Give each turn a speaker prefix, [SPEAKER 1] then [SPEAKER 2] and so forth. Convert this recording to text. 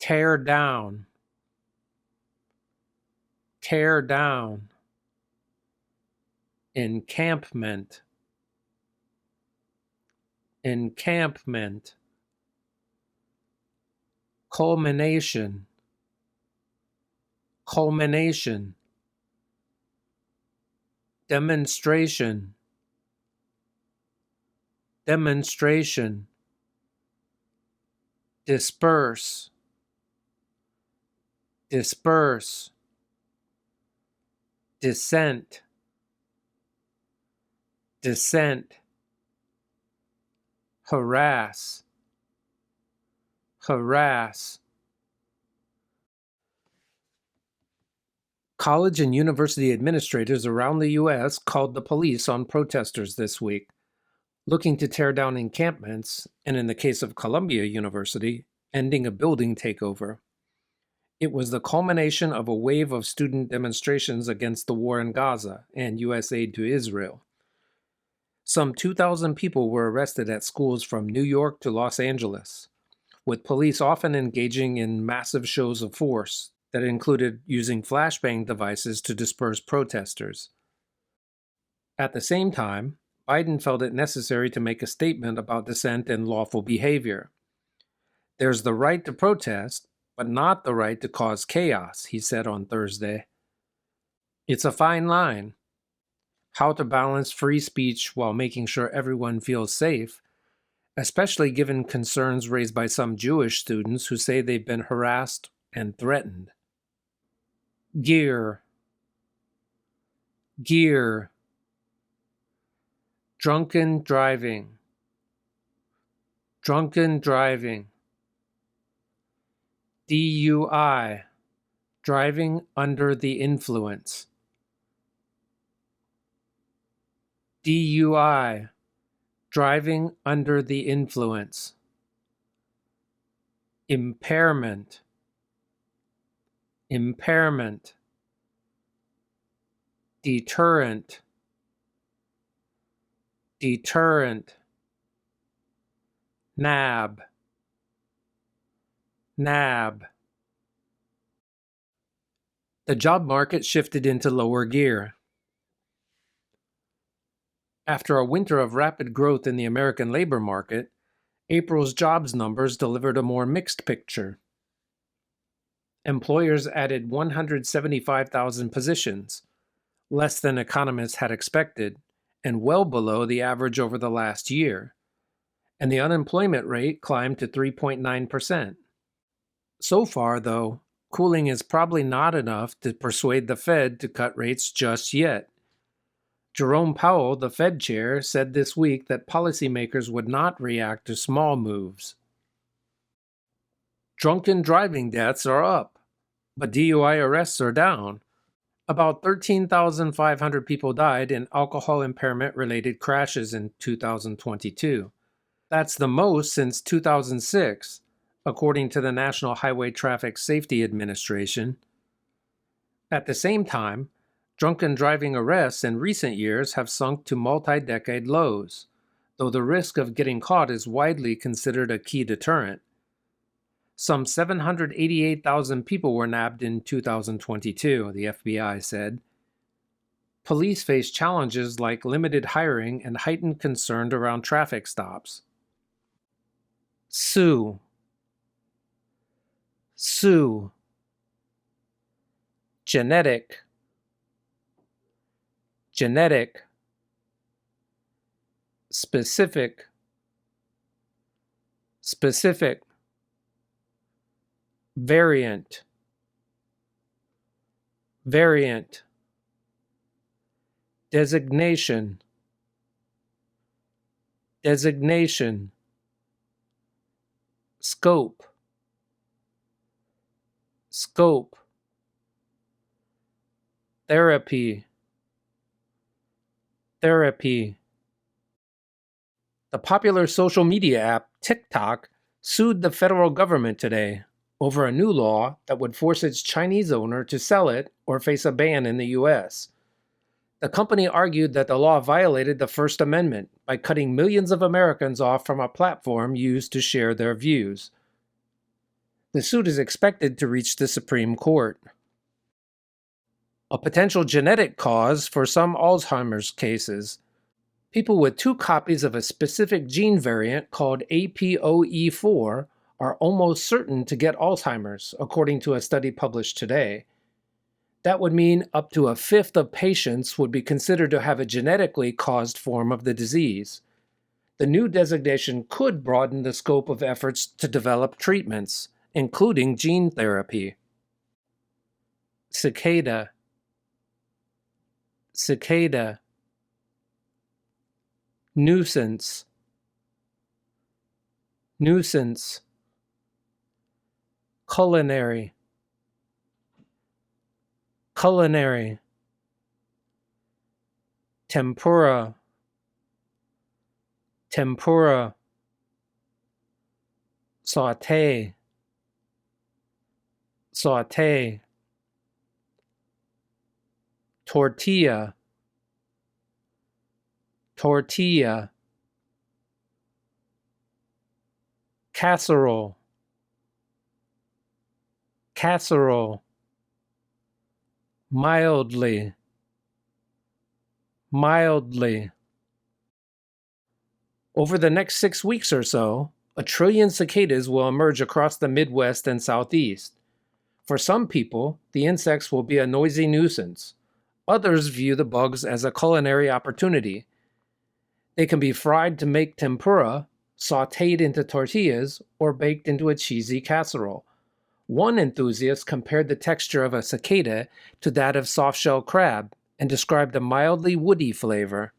[SPEAKER 1] tear down, tear down, encampment, encampment, culmination, culmination, demonstration, demonstration, disperse, disperse, descent, descent, harass, harass. College and university administrators around the U.S. called the police on protesters this week, looking to tear down encampments, and in the case of Columbia University, ending a building takeover. It was the culmination of a wave of student demonstrations against the war in Gaza and U.S. aid to Israel. Some 2,000 people were arrested at schools from New York to Los Angeles, with police often engaging in massive shows of force that included using flashbang devices to disperse protesters. At the same time, Biden felt it necessary to make a statement about dissent and lawful behavior. There's the right to protest, but not the right to cause chaos, he said on Thursday. It's a fine line. How to balance free speech while making sure everyone feels safe, especially given concerns raised by some Jewish students who say they've been harassed and threatened. Gear, gear, drunken driving, drunken driving, DUI, driving under the influence, DUI, driving under the influence, impairment, impairment, deterrent, deterrent, nab, nab. The job market shifted into lower gear. After a winter of rapid growth in the American labor market, April's jobs numbers delivered a more mixed picture. Employers added 175,000 positions, less than economists had expected, and well below the average over the last year. And the unemployment rate climbed to 3.9%. So far, though, cooling is probably not enough to persuade the Fed to cut rates just yet. Jerome Powell, the Fed chair, said this week that policymakers would not react to small moves. Drunken driving deaths are up, but DUI arrests are down. About 13,500 people died in alcohol impairment-related crashes in 2022. That's the most since 2006, according to the National Highway Traffic Safety Administration. At the same time, drunken driving arrests in recent years have sunk to multi-decade lows, though the risk of getting caught is widely considered a key deterrent. Some 788,000 people were nabbed in 2022, the FBI said. Police face challenges like limited hiring and heightened concern around traffic stops. Sue, sue, genetic, genetic, specific, specific, variant, variant, designation, designation, scope, scope, therapy, therapy. The popular social media app TikTok sued the federal government today over a new law that would force its Chinese owner to sell it or face a ban in the U.S. The company argued that the law violated the First Amendment by cutting millions of Americans off from a platform used to share their views. The suit is expected to reach the Supreme Court. A potential genetic cause for some Alzheimer's cases. People with 2 copies of a specific gene variant called APOE4 are almost certain to get Alzheimer's, according to a study published today. That would mean up to a fifth of patients would be considered to have a genetically caused form of the disease. The new designation could broaden the scope of efforts to develop treatments, including gene therapy. Cicada. Cicada. Nuisance. Nuisance. Culinary. Culinary. Tempura. Tempura. Saute. Saute. Tortilla. Tortilla. Casserole. Casserole. Mildly. Mildly. Over the next 6 weeks or so, 1 trillion cicadas will emerge across the Midwest and Southeast. For some people, the insects will be a noisy nuisance. Others view the bugs as a culinary opportunity. They can be fried to make tempura, sautéed into tortillas, or baked into a cheesy casserole. One enthusiast compared the texture of a cicada to that of soft-shell crab and described a mildly woody flavor.